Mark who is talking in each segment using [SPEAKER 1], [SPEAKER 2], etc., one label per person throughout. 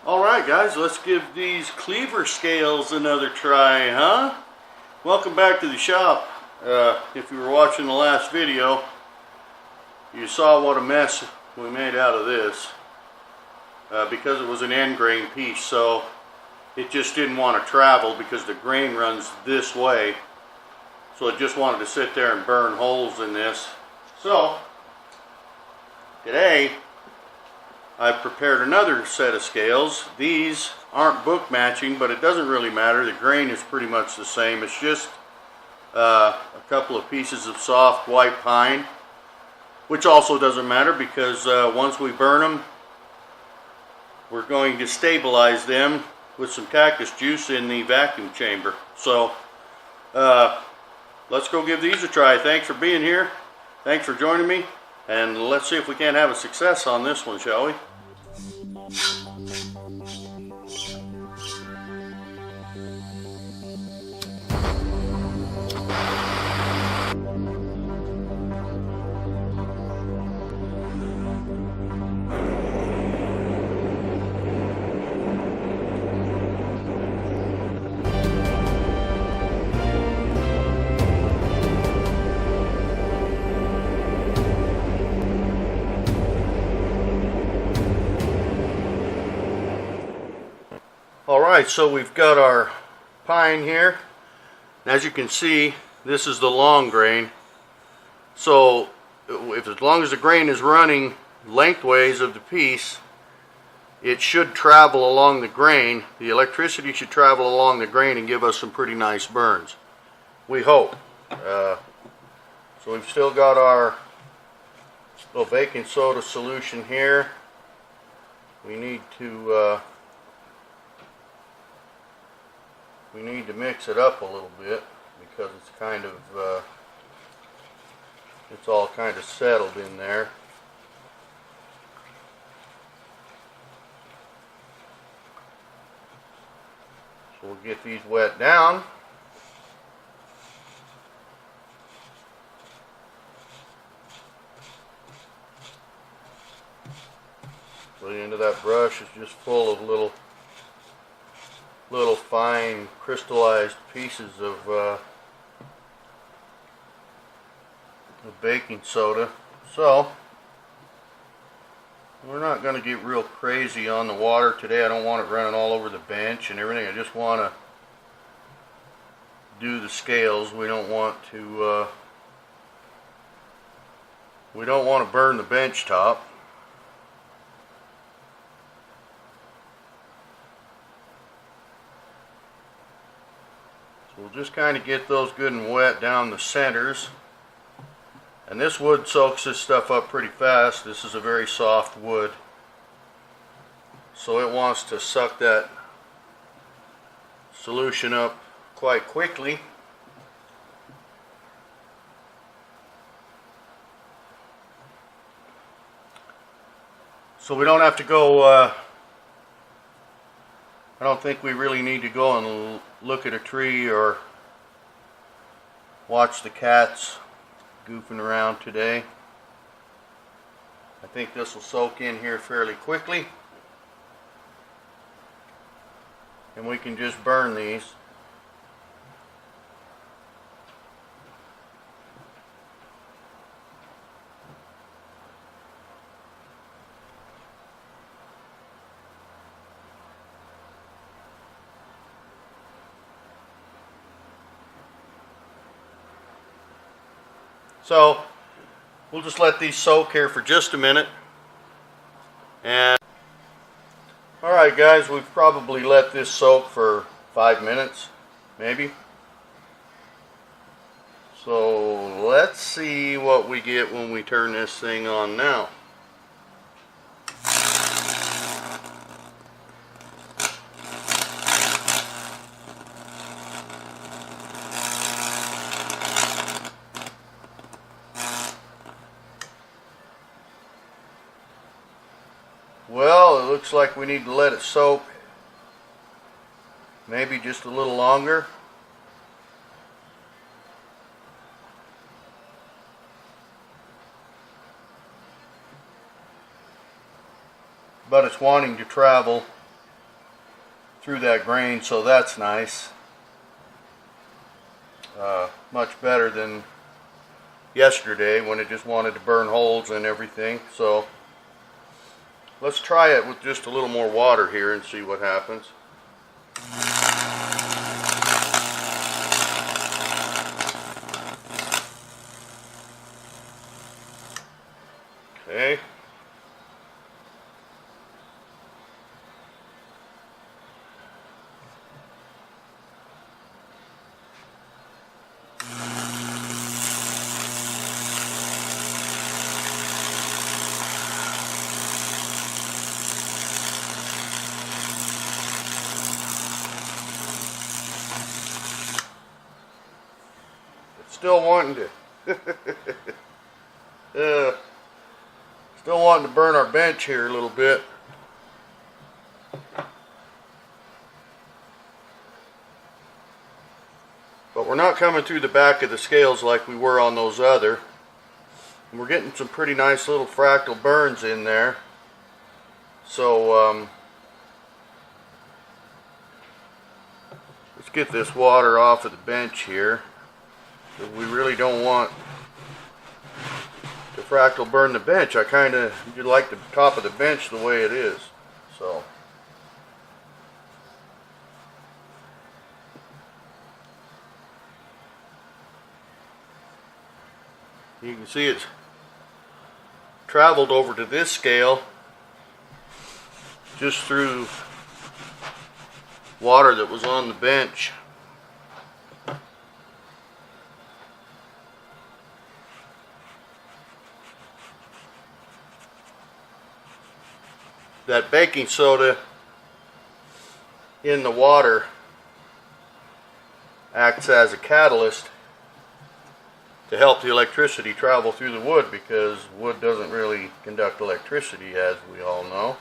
[SPEAKER 1] Alright guys, let's give these Cleaver scales another try, huh? Welcome back to the shop. If you were watching the last video, you saw what a mess we made out of this. Because it was an end grain piece, so it just didn't want to travel because the grain runs this way. So it just wanted to sit there and burn holes in this. So, today, I've prepared another set of scales. These aren't book matching, but it doesn't really matter. The grain is pretty much the same. It's just a couple of pieces of soft white pine, which also doesn't matter because once we burn them, we're going to stabilize them with some cactus juice in the vacuum chamber. So, let's go give these a try. Thanks for being here. Thanks for joining me. And let's see if we can't have a success on this one, shall we? Alright, so we've got our pine here. As you can see, this is the long grain. So, as long as the grain is running lengthways of the piece, it should travel along the grain. The electricity should travel along the grain and give us some pretty nice burns. We hope. So we've still got our little baking soda solution here. We need to mix it up a little bit because it's kind of it's all kind of settled in there. So we'll get these wet down. So the end of that brush is just full of little fine crystallized pieces of baking soda. So we're not going to get real crazy on the water today. I don't want it running all over the bench and everything. I just want to do the scales. We don't want to burn the bench top. We'll just kind of get those good and wet down the centers. And this wood soaks this stuff up pretty fast. This is a very soft wood, so it wants to suck that solution up quite quickly. So we don't have to go I don't think we really need to go and look at a tree or watch the cats goofing around today. I think this will soak in here fairly quickly, and we can just burn these. So we'll just let these soak here for just a minute. And alright guys, we've probably let this soak for 5 minutes, maybe. So let's see what we get when we turn this thing on now. Well, it looks like we need to let it soak maybe just a little longer. but it's wanting to travel through that grain, so that's nice. Much better than yesterday when it just wanted to burn holes and everything. So let's try it with just a little more water here and see what happens. Okay. Still wanting to still wanting to burn our bench here a little bit. But we're not coming through the back of the scales like we were on those other. And we're getting some pretty nice little fractal burns in there. So let's get this water off of the bench here. We really don't want to fractal burn the bench. I kind of like the top of the bench the way it is. So you can see it's traveled over to this scale just through water that was on the bench. That baking soda in the water acts as a catalyst to help the electricity travel through the wood, because wood doesn't really conduct electricity, as we all know.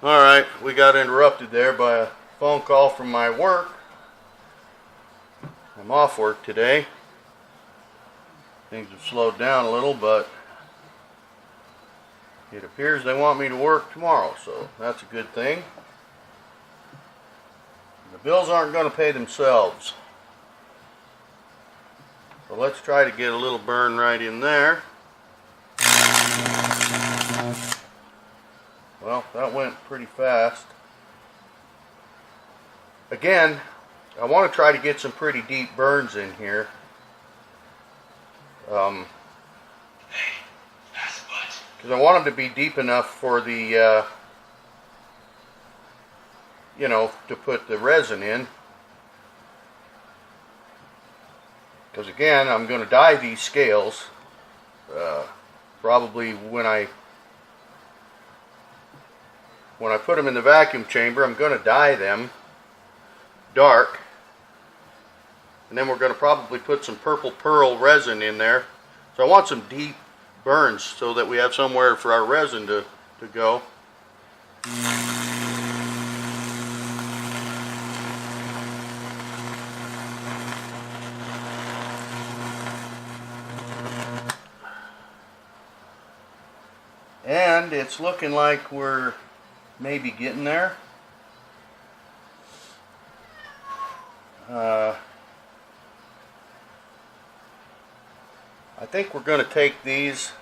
[SPEAKER 1] Alright, we got interrupted there by a phone call from my work. I'm off work today. Things have slowed down a little, but it appears they want me to work tomorrow, so that's a good thing. The bills aren't going to pay themselves. So let's try to get a little burn right in there. Well, that went pretty fast. Again, I want to try to get some pretty deep burns in here. Because I want them to be deep enough for the, you know, to put the resin in. Because again, I'm going to dye these scales. Probably when I put them in the vacuum chamber, I'm going to dye them dark. And then we're going to probably put some purple pearl resin in there. So I want some deep burns so that we have somewhere for our resin to go. And it's looking like we're maybe getting there. I think we're going to take this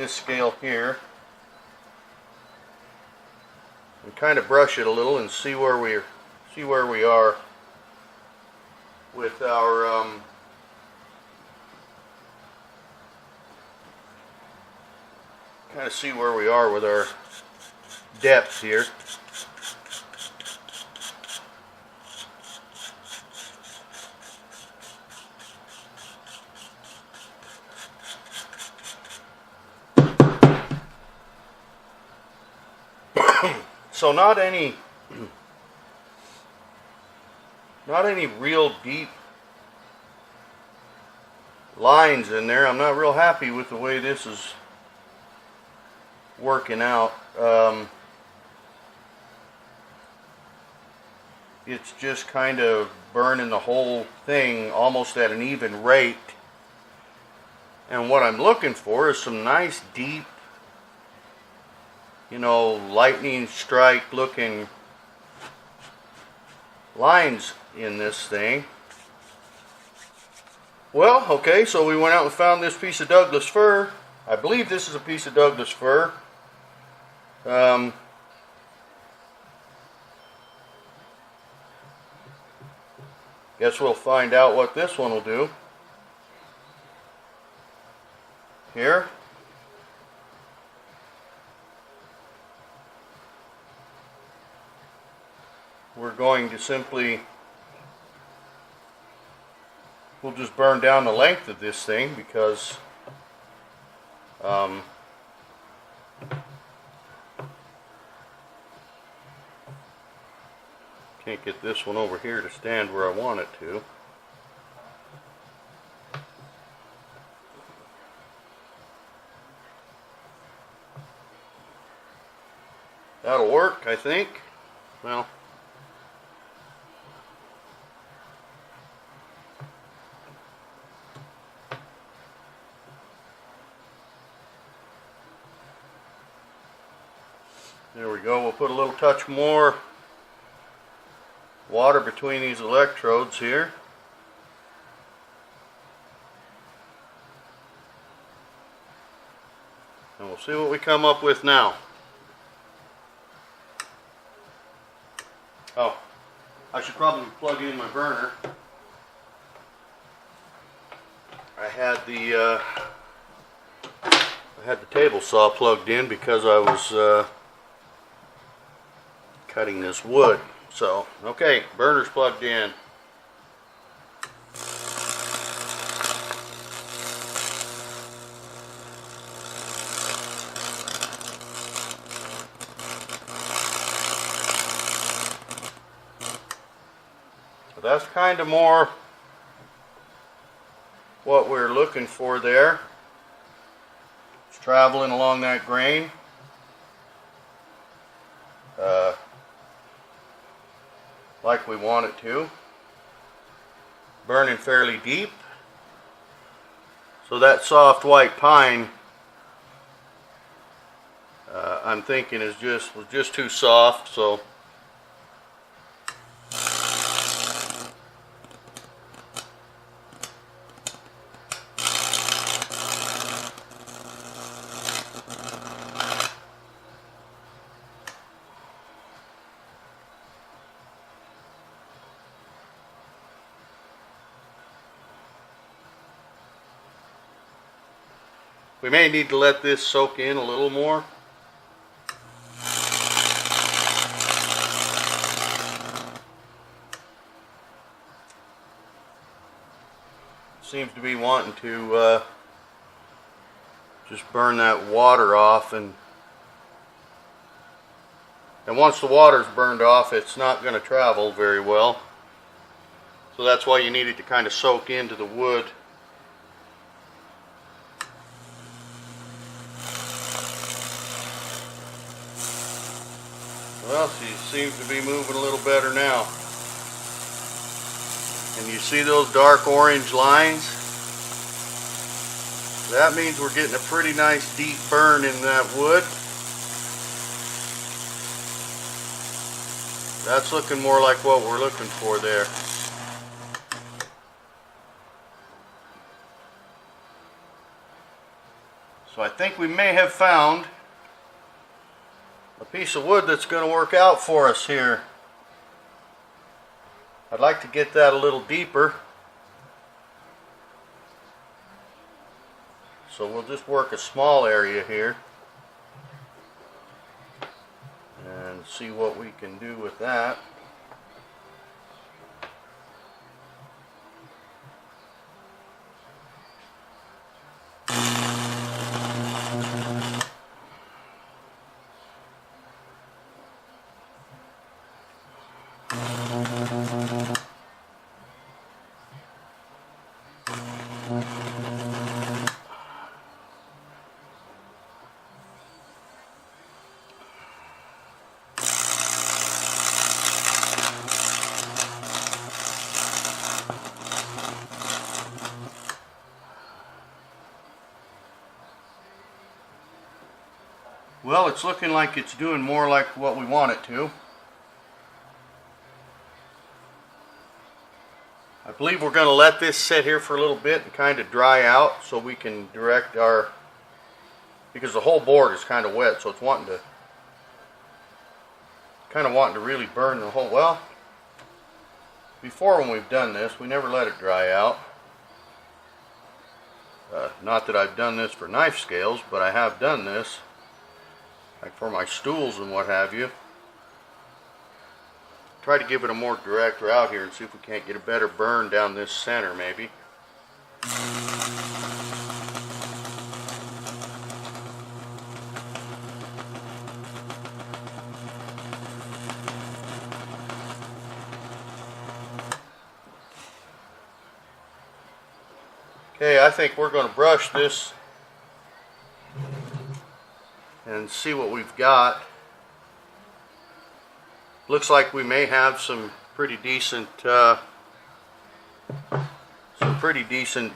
[SPEAKER 1] scale here and kind of brush it a little and see where we are with our kind of see where we are with our depth here. So not any real deep lines in there. I'm not real happy with the way this is working out. it's just kind of burning the whole thing almost at an even rate. And what I'm looking for is some nice deep, you know, lightning strike looking lines in this thing. Well, okay, so we went out and found this piece of Douglas fir. I believe this is a piece of Douglas fir. Guess we'll find out what this one will do. Here. We're going to simply, we'll just burn down the length of this thing because can't get this one over here to stand where I want it to. That'll work, I think. Well, there we go. We'll put a little touch more water between these electrodes here. And we'll see what we come up with now. Oh, I should probably plug in my burner. I had the table saw plugged in because I was cutting this wood. So, okay, burner's plugged in. So that's kind of more what we're looking for there. It's traveling along that grain. Like we want it to. Burning fairly deep. So that soft white pine, I'm thinking was just too soft. So we may need to let this soak in a little more. Seems to be wanting to just burn that water off, and once the water's burned off, it's not going to travel very well. So that's why you need it to kind of soak into the wood. Well, she seems to be moving a little better now. And you see those dark orange lines? That means we're getting a pretty nice deep burn in that wood. That's looking more like what we're looking for there. So I think we may have found a piece of wood that's going to work out for us here. I'd like to get that a little deeper. So we'll just work a small area here and see what we can do with that. Well, it's looking like it's doing more like what we want it to. I believe we're going to let this sit here for a little bit and kind of dry out so we can direct our, because the whole board is kind of wet, so it's wanting to really burn the whole, well, before when we've done this, we never let it dry out. Not that I've done this for knife scales, but I have done this, like for my stools and what have you. Try to give it a more direct route here and see if we can't get a better burn down this center maybe. Okay, I think we're going to brush this and see what we've got. Looks like we may have some pretty decent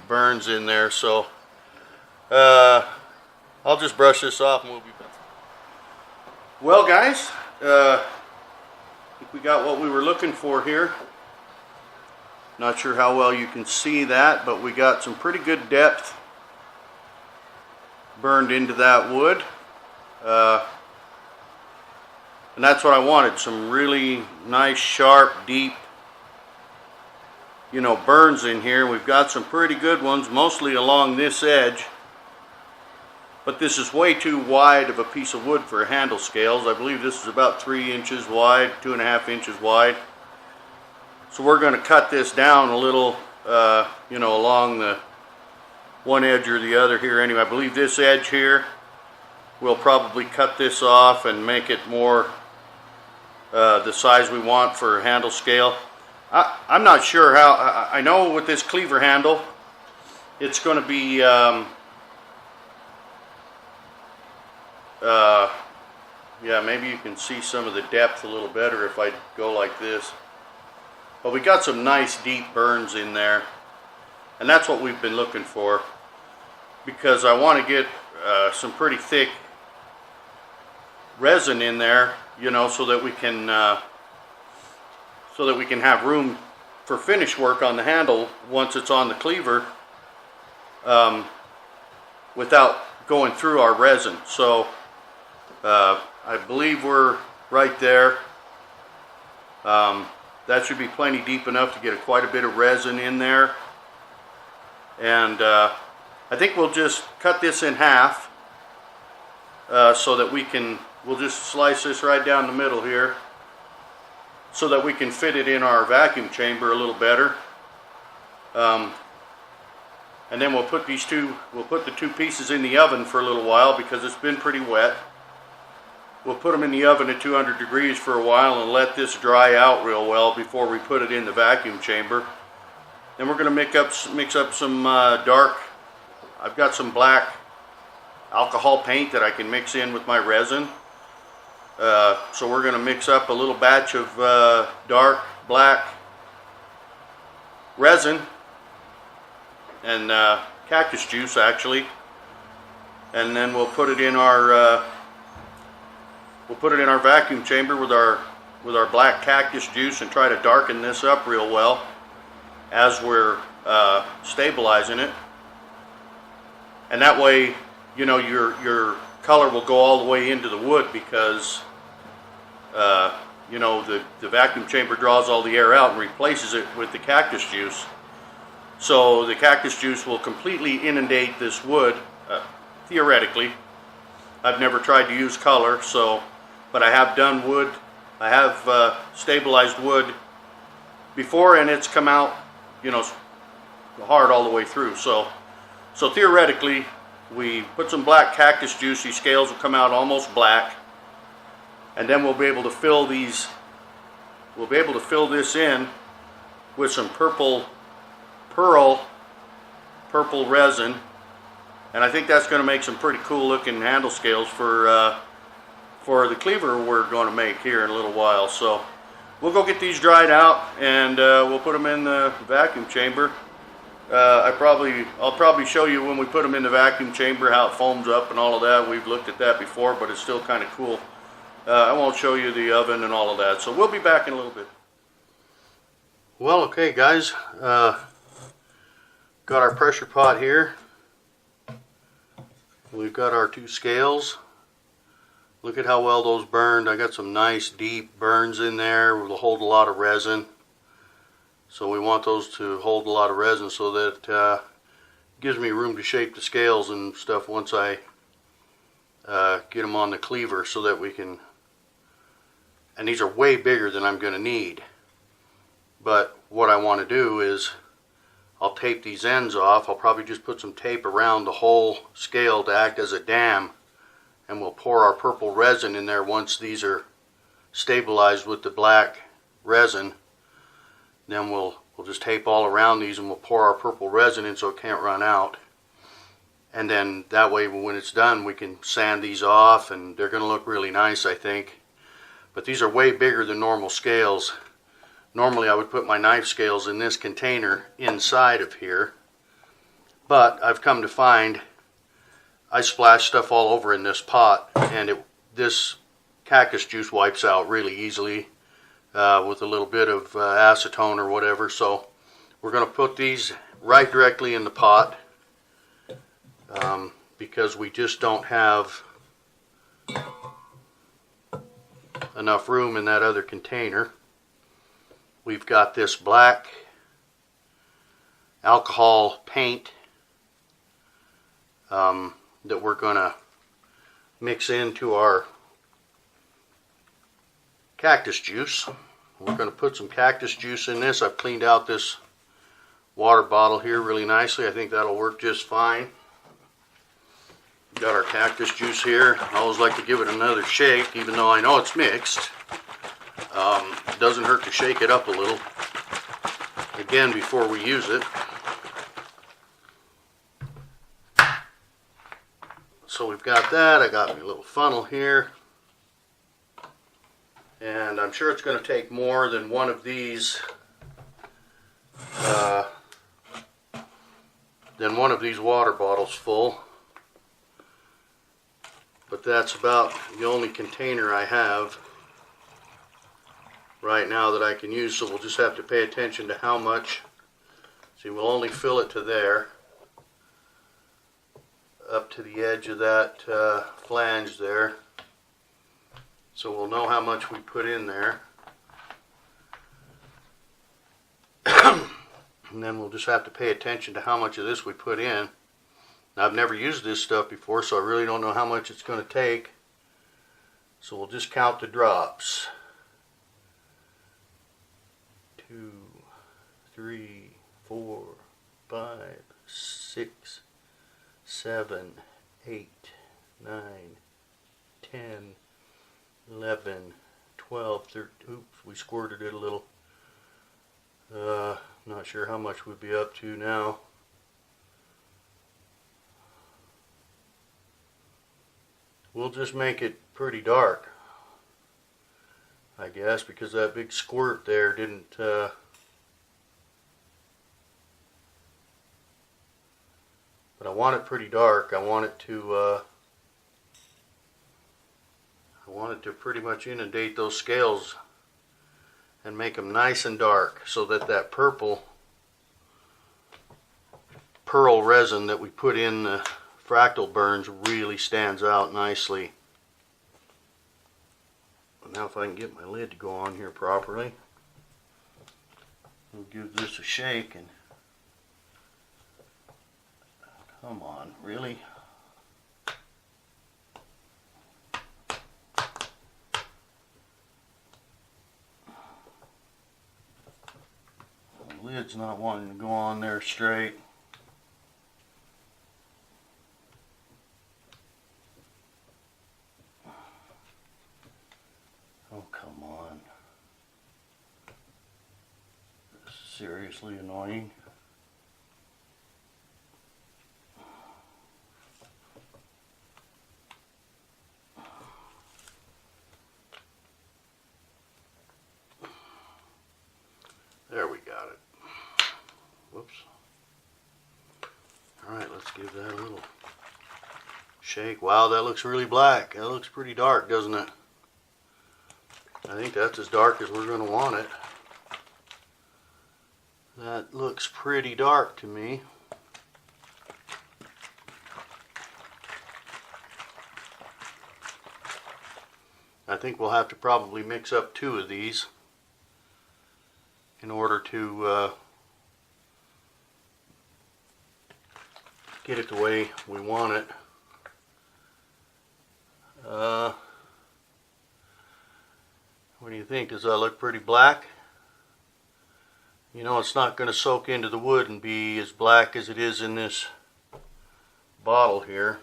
[SPEAKER 1] burns in there, so I'll just brush this off and we'll be back. Well, guys, I think we got what we were looking for here. Not sure how well you can see that, but we got some pretty good depth burned into that wood. And that's what I wanted, some really nice, sharp, deep, burns in here. We've got some pretty good ones, mostly along this edge. But this is way too wide of a piece of wood for handle scales. I believe this is about 3 inches wide, 2.5 inches wide. So we're going to cut this down a little, along the one edge or the other here. Anyway, I believe this edge here, we'll probably cut this off and make it more the size we want for a handle scale. I'm not sure how. I know with this cleaver handle, it's going to be yeah, maybe you can see some of the depth a little better if I go like this. But we got some nice deep burns in there, and that's what we've been looking for, because I want to get some pretty thick resin in there, so that we can have room for finish work on the handle once it's on the cleaver, without going through our resin. So I believe we're right there. That should be plenty deep enough to get quite a bit of resin in there. And I think we'll just cut this in half so that we'll just slice this right down the middle here so that we can fit it in our vacuum chamber a little better. And then we'll put the two pieces in the oven for a little while because it's been pretty wet. We'll put them in the oven at 200 degrees for a while and let this dry out real well before we put it in the vacuum chamber. Then we're going to mix up some dark, I've got some black alcohol paint that I can mix in with my resin. So we're going to mix up a little batch of dark black resin and cactus juice actually, and then we'll put it in our vacuum chamber with our black cactus juice and try to darken this up real well as we're stabilizing it. And that way, your color will go all the way into the wood because the vacuum chamber draws all the air out and replaces it with the cactus juice. So the cactus juice will completely inundate this wood, theoretically. I've never tried to use color, but I have done wood. I have stabilized wood before, and it's come out, hard all the way through. So theoretically, we put some black cactus juice. These scales will come out almost black, and then we'll be able to fill these. We'll be able to fill this in with some purple resin, and I think that's going to make some pretty cool looking handle scales for the cleaver we're going to make here in a little while. So we'll go get these dried out and we'll put them in the vacuum chamber I'll probably show you when we put them in the vacuum chamber how it foams up and all of that. We've looked at that before, but it's still kind of cool. I won't show you the oven and all of that, so we'll be back in a little bit. Well, okay guys, got our pressure pot here. We've got our 2 scales. Look at how well those burned. I got some nice deep burns in there. Will hold a lot of resin. So we want those to hold a lot of resin so that gives me room to shape the scales and stuff once I get them on the cleaver, so that we can, and these are way bigger than I'm going to need. But what I want to do is I'll tape these ends off. I'll probably just put some tape around the whole scale to act as a dam, and we'll pour our purple resin in there once these are stabilized with the black resin. Then we'll just tape all around these, and we'll pour our purple resin in so it can't run out. And then that way when it's done we can sand these off, and they're going to look really nice, I think. But these are way bigger than normal scales. Normally I would put my knife scales in this container inside of here, but I've come to find I splash stuff all over in this pot, and this cactus juice wipes out really easily with a little bit of acetone or whatever. So we're going to put these right directly in the pot because we just don't have enough room in that other container. We've got this black alcohol paint that we're going to mix into our cactus juice. We're going to put some cactus juice in this. I've cleaned out this water bottle here really nicely. I think that'll work just fine. Got our cactus juice here. I always like to give it another shake, even though I know it's mixed. It doesn't hurt to shake it up a little again before we use it. So we've got that. I got my little funnel here. And I'm sure it's going to take more than one of these water bottles full. But that's about the only container I have right now that I can use, so we'll just have to pay attention to how much. See, we'll only fill it to there, up to the edge of that flange there. So we'll know how much we put in there. And then we'll just have to pay attention to how much of this we put in. Now, I've never used this stuff before, so I really don't know how much it's going to take. So we'll just count the drops. 2, 3, 4, 5, 6, 7, 8, 9, 10, 11, 12, 13, oops, we squirted it a little. Not sure how much we'd be up to now. We'll just make it pretty dark, I guess, because that big squirt there didn't but I want it pretty dark. I want it to pretty much inundate those scales and make them nice and dark, so that that purple pearl resin that we put in the fractal burns really stands out nicely. Now if I can get my lid to go on here properly, we'll give this a shake. And come on, really? The lid's not wanting to go on there straight. Oh, come on. This is seriously annoying. There, we got it. Whoops. let's give that a little shake. Wow, that looks really black. That looks pretty dark, doesn't it? I think that's as dark as we're going to want it. That looks pretty dark to me. I think we'll have to probably mix up 2 of these in order to get it the way we want it. What do you think? Does that look pretty black? You know, it's not going to soak into the wood and be as black as it is in this bottle here.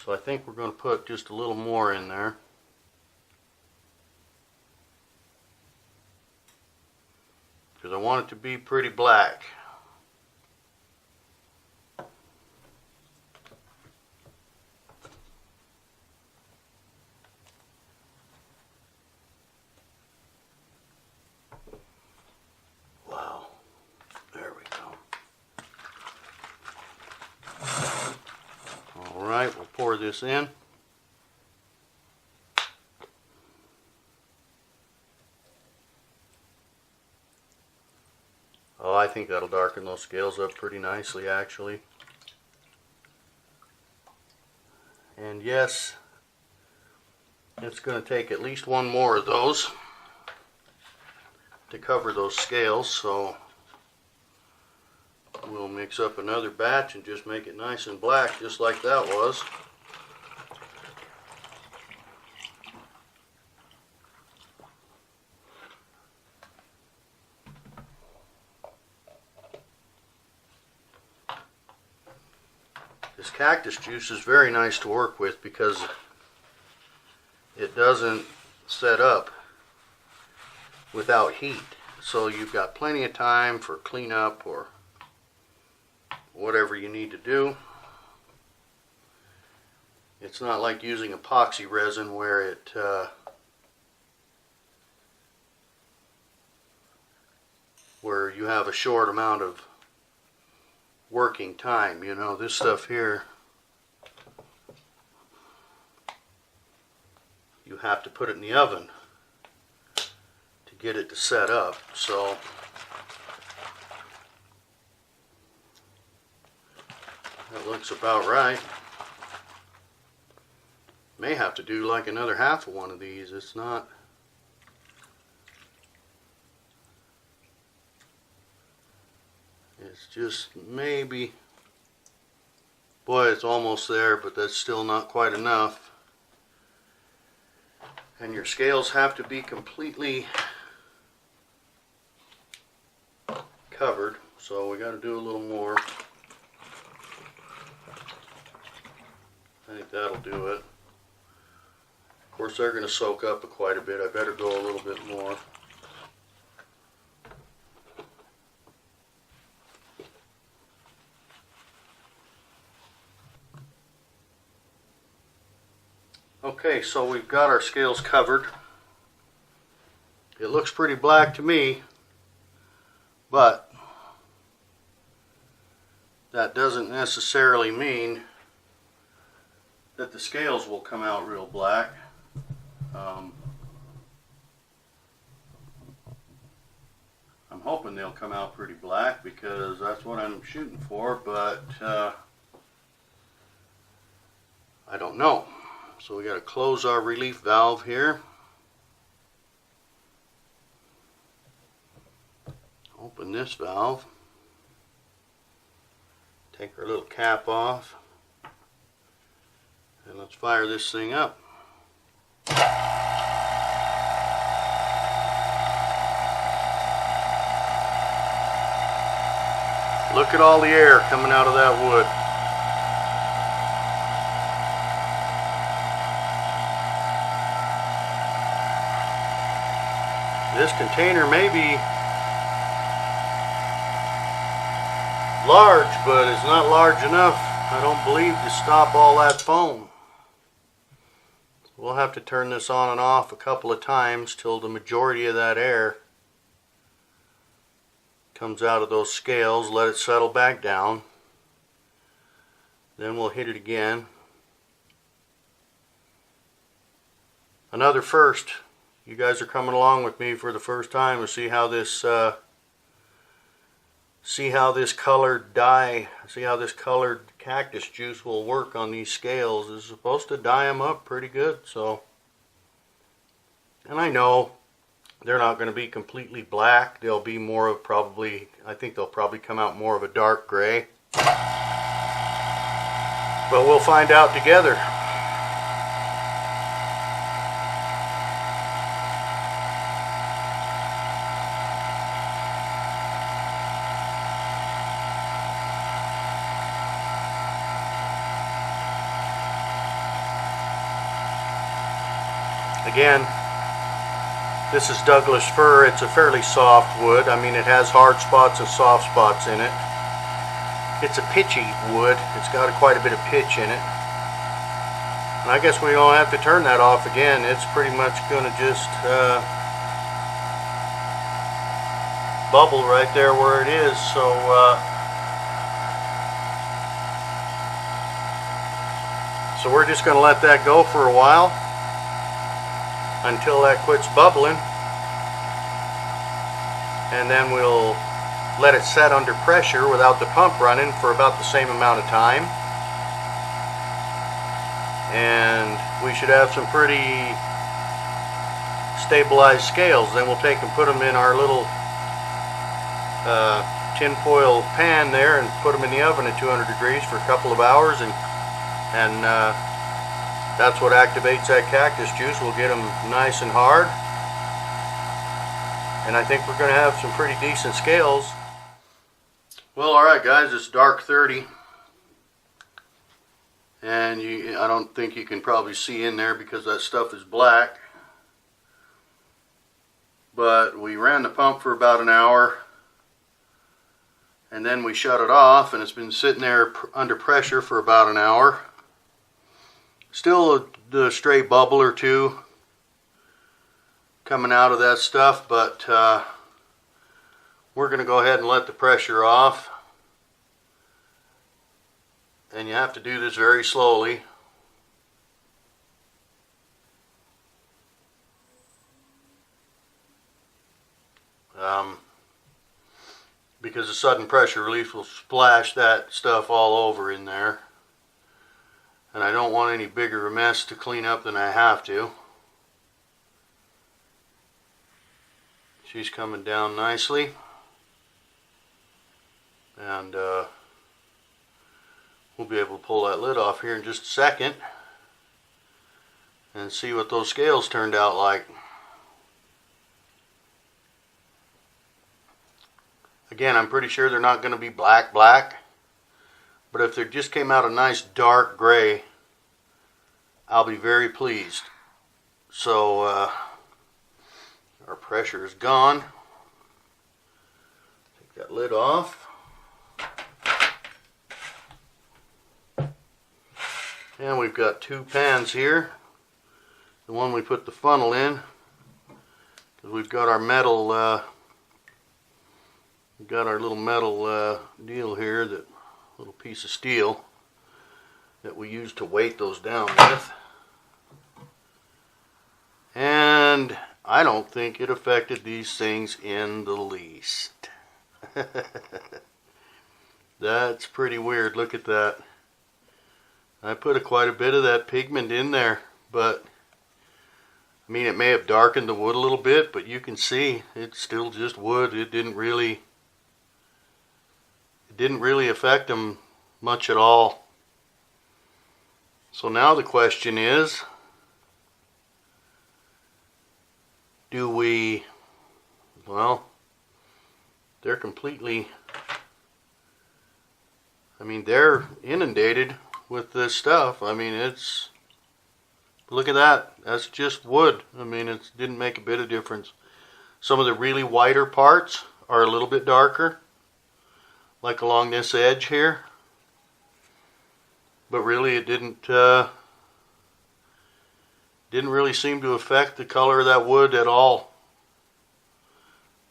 [SPEAKER 1] So I think we're going to put just a little more in there. Because I want it to be pretty black. Wow. There we go. Alright, we'll pour this in. Oh, I think that'll darken those scales up pretty nicely, actually. And yes, it's going to take at least 1 more of those to cover those scales, so we'll mix up another batch and just make it nice and black, just like that was. This cactus juice is very nice to work with because it doesn't set up without heat. So you've got plenty of time for cleanup or whatever you need to do. It's not like using epoxy resin where it where you have a short amount of working time. You know, this stuff here, you have to put it in the oven to get it to set up. So that looks about right. May have to do like another half of one of these. It's not. It's just maybe. Boy, it's almost there, but that's still not quite enough. And your scales have to be completely covered, so we got to do a little more. I think that'll do it. Of course, they're going to soak up quite a bit. I better go a little bit more. Okay, so we've got our scales covered. It looks pretty black to me, but that doesn't necessarily mean that the scales will come out real black. I'm hoping they'll come out pretty black because that's what I'm shooting for, but I don't know. So we got to close our relief valve here. Open this valve. Take our little cap off. And let's fire this thing up. Look at all the air coming out of that wood. This container may be large, but it's not large enough, I don't believe, to stop all that foam. We'll have to turn this on and off a couple of times till the majority of that air comes out of those scales, let it settle back down. Then we'll hit it again. Another first. You guys are coming along with me for the first time to see how this colored dye, see how this colored cactus juice will work on these scales. It's supposed to dye them up pretty good. So, and I know they're not going to be completely black. They'll be more of probably, I think they'll probably come out more of a dark gray. But we'll find out together. Again, this is Douglas fir. It's a fairly soft wood. I mean, it has hard spots and soft spots in it. It's a pitchy wood. It's got quite a bit of pitch in it. And I guess we don't have to turn that off again. It's pretty much going to just bubble right there where it is. So we're just going to let that go for a while until that quits bubbling, and then we'll let it set under pressure without the pump running for about the same amount of time, and we should have some pretty stabilized scales. Then we'll take and put them in our little tin foil pan there and put them in the oven at 200 degrees for a couple of hours, and that's what activates that cactus juice. We'll get them nice and hard. And I think we're going to have some pretty decent scales. Well, alright guys, it's dark 30. And I don't think you can probably see in there because that stuff is black. But we ran the pump for about an hour. And then we shut it off, and it's been sitting there under pressure for about an hour. Still a stray bubble or two coming out of that stuff, but we're going to go ahead and let the pressure off. And you have to do this very slowly. Because the sudden pressure release will splash that stuff all over in there. And I don't want any bigger a mess to clean up than I have to. She's coming down nicely. And we'll be able to pull that lid off here in just a second and see what those scales turned out like. Again, I'm pretty sure they're not going to be black. But if they just came out a nice dark gray, I'll be very pleased. So our pressure is gone. Take that lid off. And we've got two pans here. The one we put the funnel in, because we've got our metal, we've got our little metal deal here, that little piece of steel that we use to weight those down with. And I don't think it affected these things in the least. That's pretty weird. Look at that. I put quite a bit of that pigment in there, but I mean, it may have darkened the wood a little bit, but you can see it's still just wood. It didn't really affect them much at all. So now the question is, do we, well, they're completely, I mean, they're inundated with this stuff. I mean, it's, look at that. That's just wood. I mean, it didn't make a bit of difference. Some of the really whiter parts are a little bit darker, like along this edge here. But really, it didn't really seem to affect the color of that wood at all,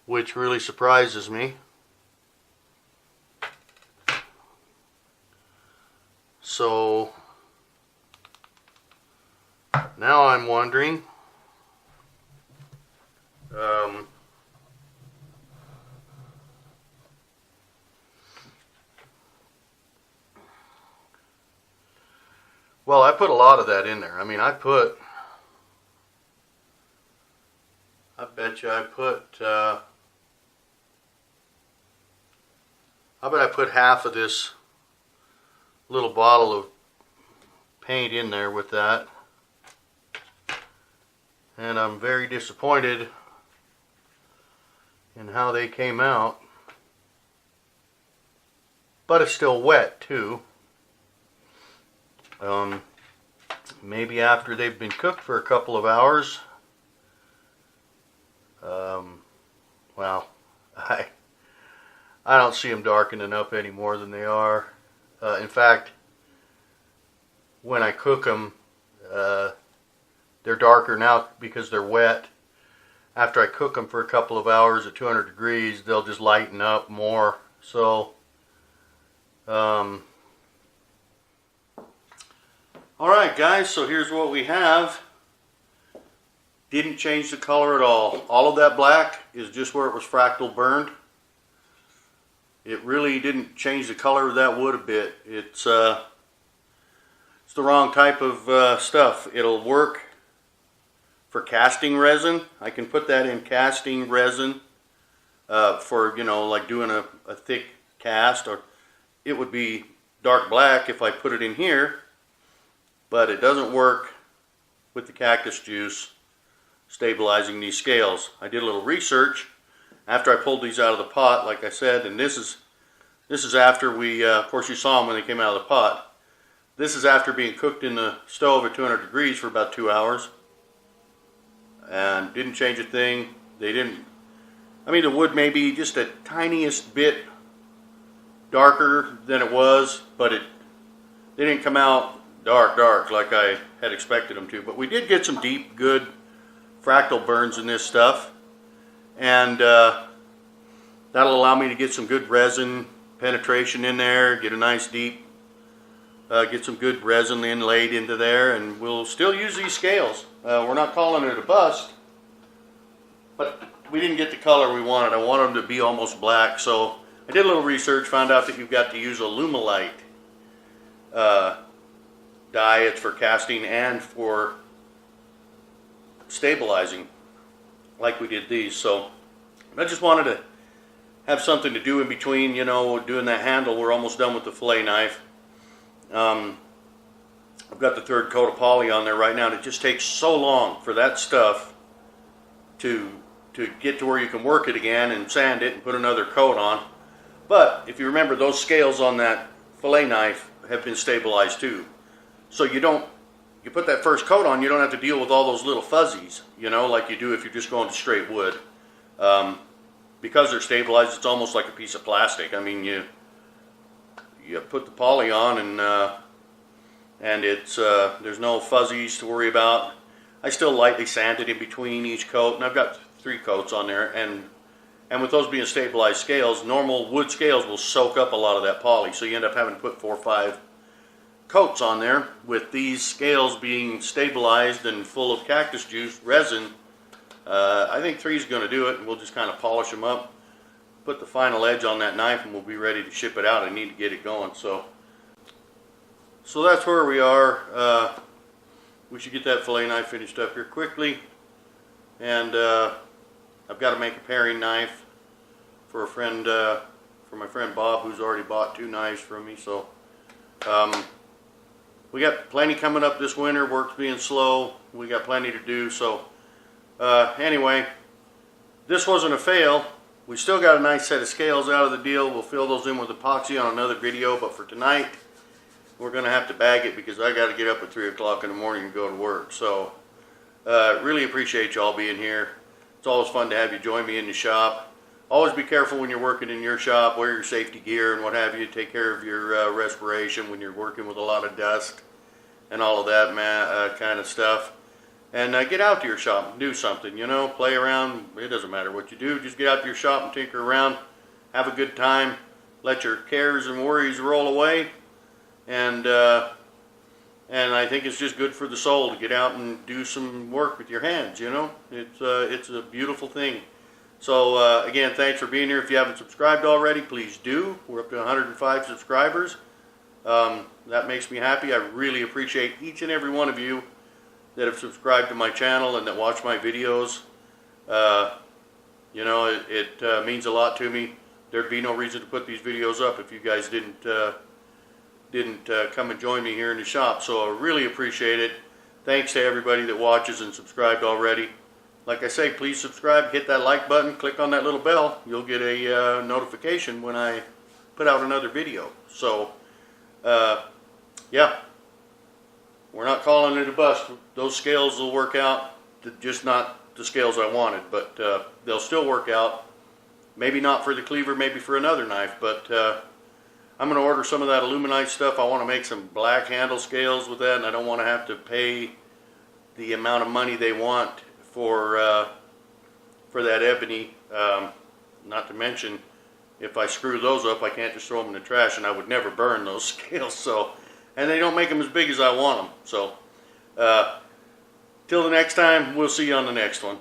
[SPEAKER 1] which really surprises me. wondering, well, I put a lot of that in there. I mean, I bet you I bet I put half of this little bottle of paint in there with that. And I'm very disappointed in how they came out. But it's still wet too. Maybe after they've been cooked for a couple of hours. Well, I don't see them darkening up any more than they are. In fact, when I cook them, they're darker now because they're wet. After I cook them for a couple of hours at 200 degrees, they'll just lighten up more. So, alright guys, so here's what we have. Didn't change the color at all. All of that black is just where it was fractal burned. It really didn't change the color of that wood a bit. It's the wrong type of stuff. It'll work for casting resin. I can put that in casting resin for, you know, like doing a thick cast, or it would be dark black if I put it in here, but it doesn't work with the cactus juice stabilizing these scales. I did a little research after I pulled these out of the pot, like I said, and this is after we, of course you saw them when they came out of the pot. This is after being cooked in the stove at 200 degrees for about 2 hours. And didn't change a thing. They didn't, I mean, the wood may be just a tiniest bit darker than it was, but they didn't come out dark like I had expected them to. But we did get some deep, good fractal burns in this stuff. And that'll allow me to get some good resin penetration in there, get a nice deep, get some good resin inlaid into there, and we'll still use these scales. We're not calling it a bust, but we didn't get the color we wanted. I wanted them to be almost black, so I did a little research, found out that you've got to use a Lumelite dye. It's for casting and for stabilizing, like we did these. So I just wanted to have something to do in between, you know, doing that handle. We're almost done with the fillet knife. I've got the third coat of poly on there right now, and it just takes so long for that stuff to get to where you can work it again and sand it and put another coat on. But if you remember, those scales on that fillet knife have been stabilized too. So you put that first coat on, you don't have to deal with all those little fuzzies, you know, like you do if you're just going to straight wood. Because they're stabilized, it's almost like a piece of plastic. I mean, you put the poly on, and it's there's no fuzzies to worry about. I still lightly sand it in between each coat, and I've got 3 coats on there. And with those being stabilized scales, normal wood scales will soak up a lot of that poly, so you end up having to put 4 or 5 coats on there. With these scales being stabilized and full of cactus juice resin, I think 3 is going to do it, and we'll just kind of polish them up, put the final edge on that knife, and we'll be ready to ship it out. I need to get it going. So that's where we are. We should get that fillet knife finished up here quickly, and I've got to make a paring knife for my friend Bob, who's already bought 2 knives from me. So we got plenty coming up this winter. Work's being slow. We got plenty to do. So anyway, this wasn't a fail. We still got a nice set of scales out of the deal. We'll fill those in with epoxy on another video, but for tonight we're going to have to bag it because I got to get up at 3 o'clock in the morning and go to work. So really appreciate y'all being here. It's always fun to have you join me in the shop. Always be careful when you're working in your shop. Wear your safety gear and what have you. Take care of your respiration when you're working with a lot of dust and all of that kind of stuff. And get out to your shop and do something, you know, play around. It doesn't matter what you do. Just get out to your shop and tinker around. Have a good time. Let your cares and worries roll away. And And I think it's just good for the soul to get out and do some work with your hands, you know. It's a beautiful thing. So again, thanks for being here. If you haven't subscribed already, please do. We're up to 105 subscribers. That makes me happy. I really appreciate each and every one of you that have subscribed to my channel and that watch my videos. You know, it means a lot to me. There'd be no reason to put these videos up if you guys didn't come and join me here in the shop. So I really appreciate it. Thanks to everybody that watches and subscribed already. Like I say, please subscribe, hit that like button, click on that little bell. You'll get a notification when I put out another video. So, yeah, we're not calling it a bust. Those scales will work out, just not the scales I wanted, but they'll still work out. Maybe not for the cleaver, maybe for another knife, but I'm going to order some of that aluminite stuff. I want to make some black handle scales with that, and I don't want to have to pay the amount of money they want for that ebony. Not to mention, if I screw those up, I can't just throw them in the trash, and I would never burn those scales. So, and they don't make them as big as I want them. So, till the next time, we'll see you on the next one.